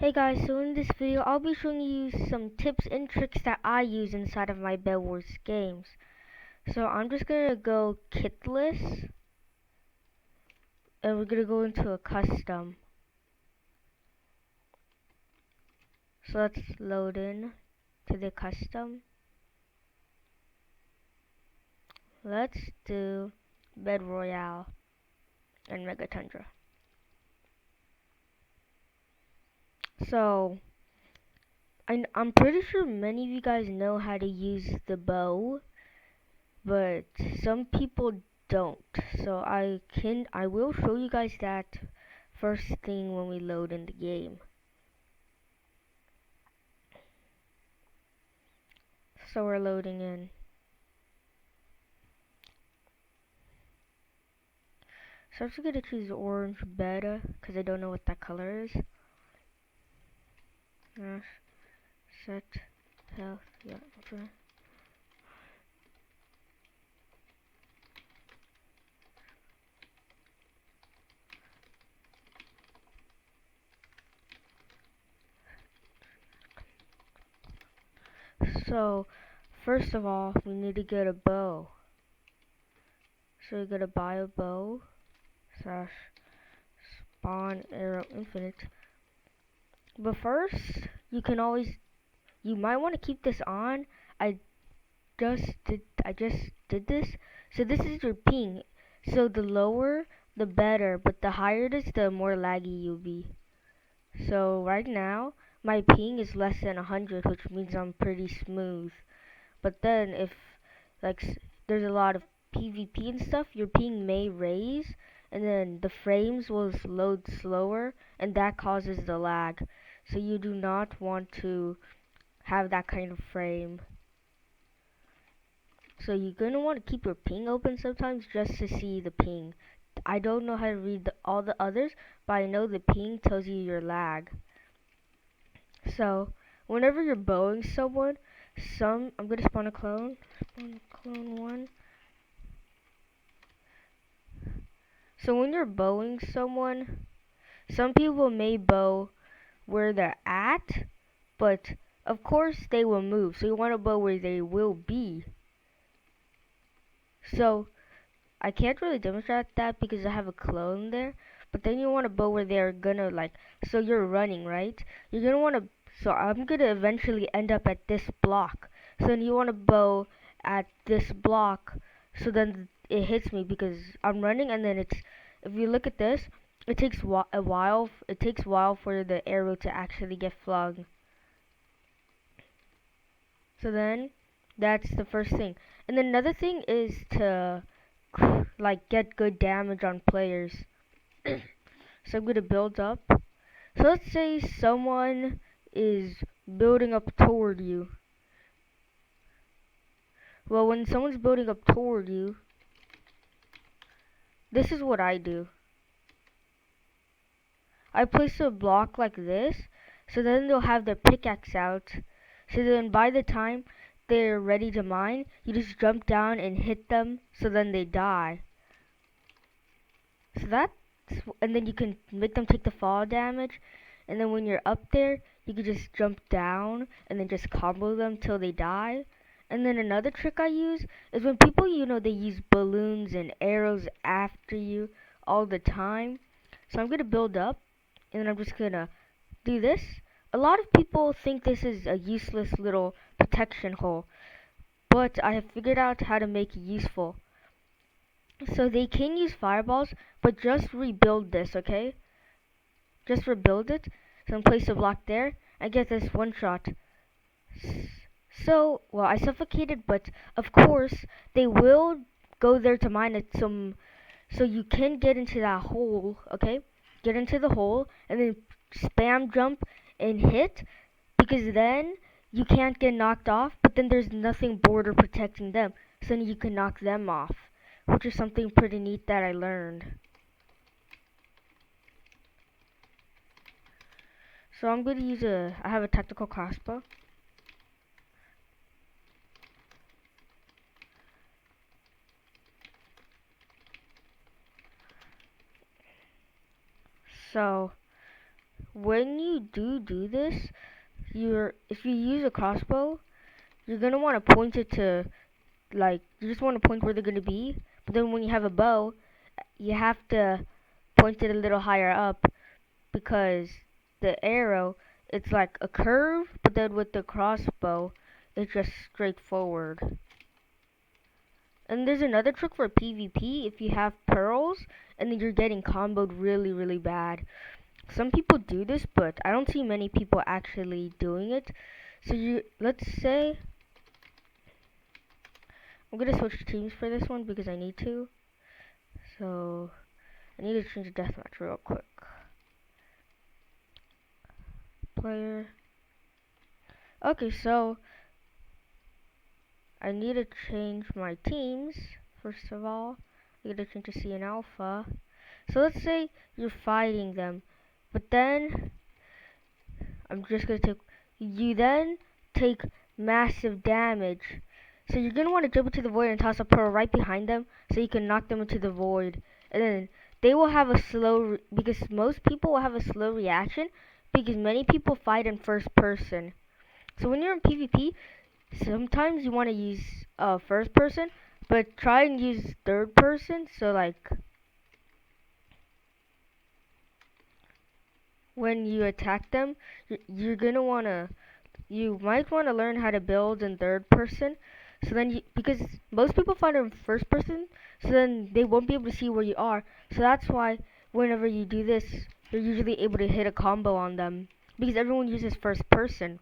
Hey guys, so in this video I'll be showing you some tips and tricks that I use inside of my Bedwars games. So I'm just gonna go kitless and we're gonna go into a custom. So let's load in to the custom. Let's do Bed Royale and Mega Tundra. So I'm pretty sure many of you guys know how to use the bow, but some people don't. So I will show you guys that first thing when we load in the game. So we're loading in. So I'm just gonna choose orange beta because I don't know what that color is. Set health, yeah, okay. So first of all, we need to get a bow. So we're gonna buy a bow slash spawn arrow infinite. But first, you might want to keep this on. I just did this. So this is your ping. So the lower the better, but the higher it is, the more laggy you'll be. So right now my ping is less than 100, which means I'm pretty smooth. But then if there's a lot of PvP and stuff, your ping may raise and then the frames will load slower and that causes the lag. So you do not want to have that kind of frame. So you're going to want to keep your ping open sometimes just to see the ping. I don't know how to read all the others, but I know the ping tells you your lag. So whenever you're bowing someone, I'm going to spawn a clone. Spawn clone 1. So when you're bowing someone, some people may bow where they're at, but of course they will move. So you want to bow where they will be. So I can't really demonstrate that because I have a clone there. But then you want to bow where they're gonna so you're running, right? You're gonna want to, so I'm gonna eventually end up at this block. So then you want to bow at this block, so then it hits me because I'm running and then if you look at this, it takes a while, for the arrow to actually get flung. So then, that's the first thing. And then another thing is to get good damage on players. So I'm gonna build up. So let's say someone is building up toward you. Well, when someone's building up toward you, this is what I do. I place a block like this, so then they'll have their pickaxe out. So then by the time they're ready to mine, you just jump down and hit them, so then they die. So and then you can make them take the fall damage, and then when you're up there, you can just jump down and then just combo them till they die. And then another trick I use is when people, they use balloons and arrows after you all the time. So I'm gonna build up, and then I'm just gonna do this. A lot of people think this is a useless little protection hole, but I have figured out how to make it useful. So they can use fireballs, but just rebuild this, okay? Just rebuild it. So place a block there. I get this one shot. So, well, I suffocated, but of course they will go there to mine it. So you can get into that hole, okay? Get into the hole and then spam jump and hit, because then you can't get knocked off, but then there's nothing border protecting them. So then you can knock them off, which is something pretty neat that I learned. So I'm going to use I have a tactical crossbow. So when you do this, if you use a crossbow, you're gonna want to point it to, like, you just want to point where they're gonna be. But then when you have a bow, you have to point it a little higher up, because the arrow, it's like a curve, but then with the crossbow, it's just straight forward. And there's another trick for PvP. If you have pearls and then you're getting comboed really, really bad. Some people do this, but I don't see many people actually doing it. So let's say, I'm gonna switch teams for this one because I need to. So I need to change the deathmatch real quick. Player. Okay, so I need to change my teams. First of all, I need to change to C and Alpha. So let's say you're fighting them, but then I'm just gonna take. You then take massive damage. So you're gonna want to jump into the void and toss a pearl right behind them, so you can knock them into the void. And then they will have a slow, because most people will have a slow reaction, because many people fight in first person. So when you're in PvP, sometimes you want to use first person, but try and use third person. So like, when you attack them, you're gonna wanna, you might want to learn how to build in third person. So then, because most people fight in first person, so then they won't be able to see where you are. So that's why whenever you do this, you're usually able to hit a combo on them, because everyone uses first person.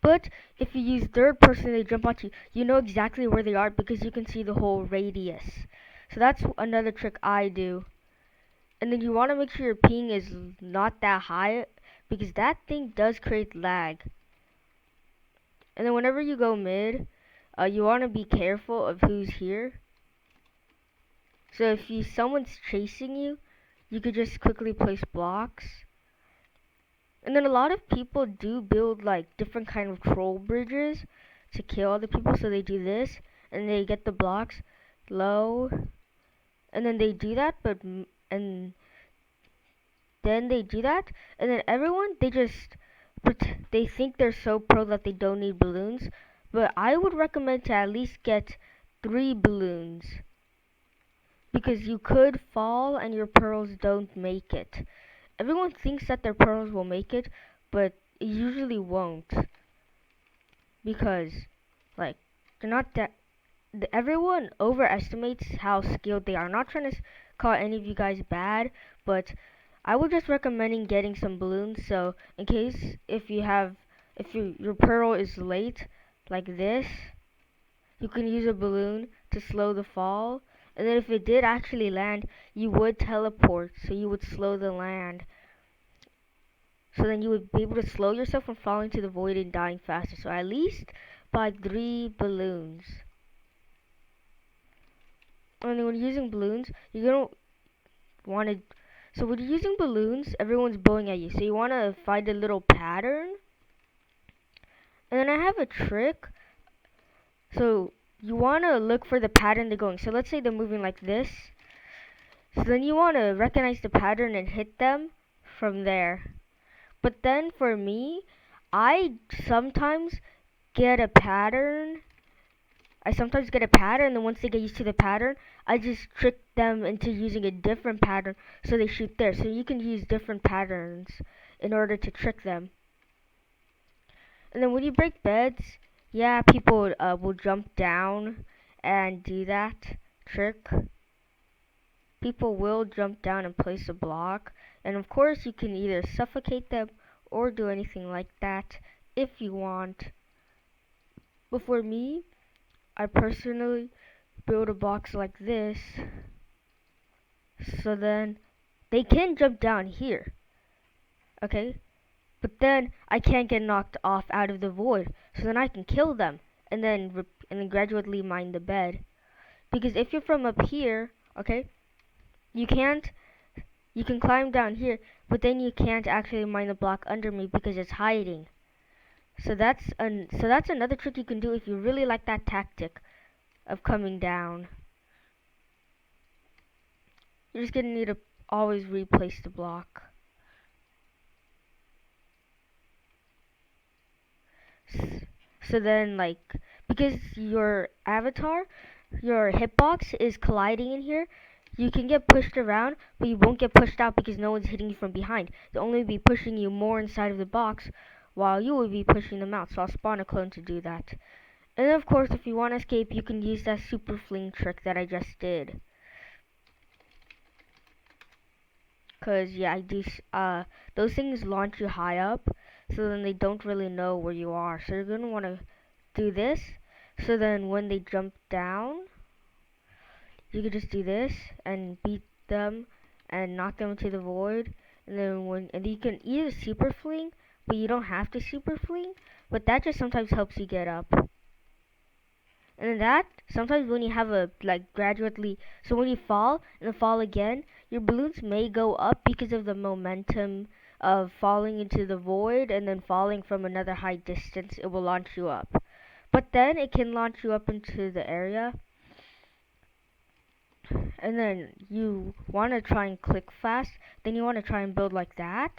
But if you use third person, they jump at you. You know exactly where they are because you can see the whole radius. So that's another trick I do. And then you want to make sure your ping is not that high, because that thing does create lag. And then whenever you go mid, you want to be careful of who's here. So if someone's chasing you, you could just quickly place blocks. And then a lot of people do build like different kind of troll bridges to kill other people. So they do this, and they get the blocks low, and then they do that, and then they do that, and then everyone, they think they're so pro that they don't need balloons. But I would recommend to at least get 3 balloons, because you could fall and your pearls don't make it. Everyone thinks that their pearls will make it, but it usually won't, because like, they're not that. Everyone overestimates how skilled they are. I'm not trying to call any of you guys bad, but I would just recommending getting some balloons. So in case if your pearl is late like this, you can use a balloon to slow the fall. And then if it did actually land, you would teleport, so you would slow the land. So then you would be able to slow yourself from falling to the void and dying faster. So at least buy 3 balloons. And then when you're using balloons, you're gonna want to. So when you're using balloons, everyone's blowing at you. So you want to find a little pattern. And then I have a trick. So you want to look for the pattern they're going. So let's say they're moving like this. So then you want to recognize the pattern and hit them from there. But then for me, I sometimes get a pattern. And then once they get used to the pattern, I just trick them into using a different pattern, so they shoot there. So you can use different patterns in order to trick them. And then when you break beds, yeah, people will jump down and do that trick. People will jump down and place a block. And of course, you can either suffocate them or do anything like that if you want. But for me, I personally build a box like this, so then they can jump down here, okay? But then I can't get knocked off out of the void, so then I can kill them and then gradually mine the bed. Because if you're from up here, okay, you can climb down here, but then you can't actually mine the block under me because it's hiding. So that's another trick you can do if you really like that tactic of coming down. You're just gonna need to always replace the block. So then, like, because your avatar, your hitbox is colliding in here, you can get pushed around, but you won't get pushed out because no one's hitting you from behind. They'll only be pushing you more inside of the box, while you will be pushing them out. So I'll spawn a clone to do that. And then, of course, if you want to escape, you can use that super fling trick that I just did. Cause yeah, those things launch you high up, so then they don't really know where you are. So you're gonna want to do this. So then when they jump down, you could just do this and beat them and knock them into the void. And then you can either super fling, but you don't have to super fling. But that just sometimes helps you get up. And then that, sometimes when you have a, like, gradually, so when you fall, and then fall again, your balloons may go up because of the momentum of falling into the void, and then falling from another high distance, it will launch you up. But then it can launch you up into the area, and then you want to try and click fast, then you want to try and build like that,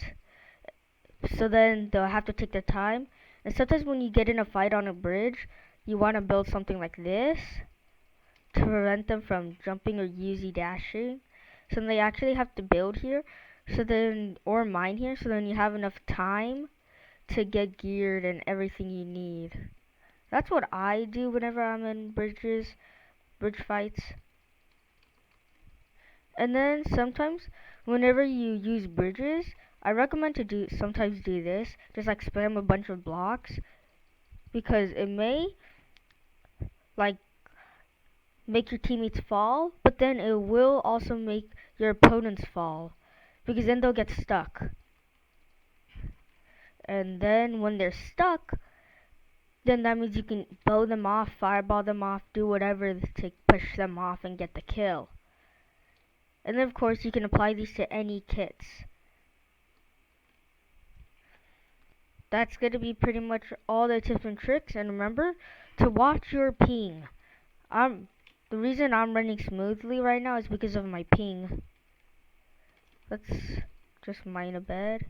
so then they'll have to take their time. And sometimes when you get in a fight on a bridge, you want to build something like this, to prevent them from jumping or easy dashing. So then they actually have to build here, so then, or mine here, so then you have enough time to get geared and everything you need. That's what I do whenever I'm in bridge fights. And then sometimes, whenever you use bridges, I recommend to sometimes do this, just like spam a bunch of blocks, because it may, like, make your teammates fall, but then it will also make your opponents fall, because then they'll get stuck. And then when they're stuck, then that means you can bow them off, fireball them off, do whatever to push them off and get the kill. And then of course you can apply these to any kits. That's going to be pretty much all the tips and tricks, and remember to watch your ping. The reason I'm running smoothly right now is because of my ping. Let's just mine a bed.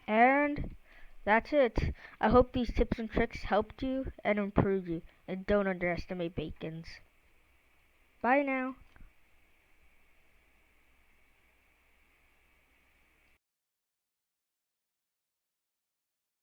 And that's it. I hope these tips and tricks helped you and improved you. And don't underestimate bacons. Bye now.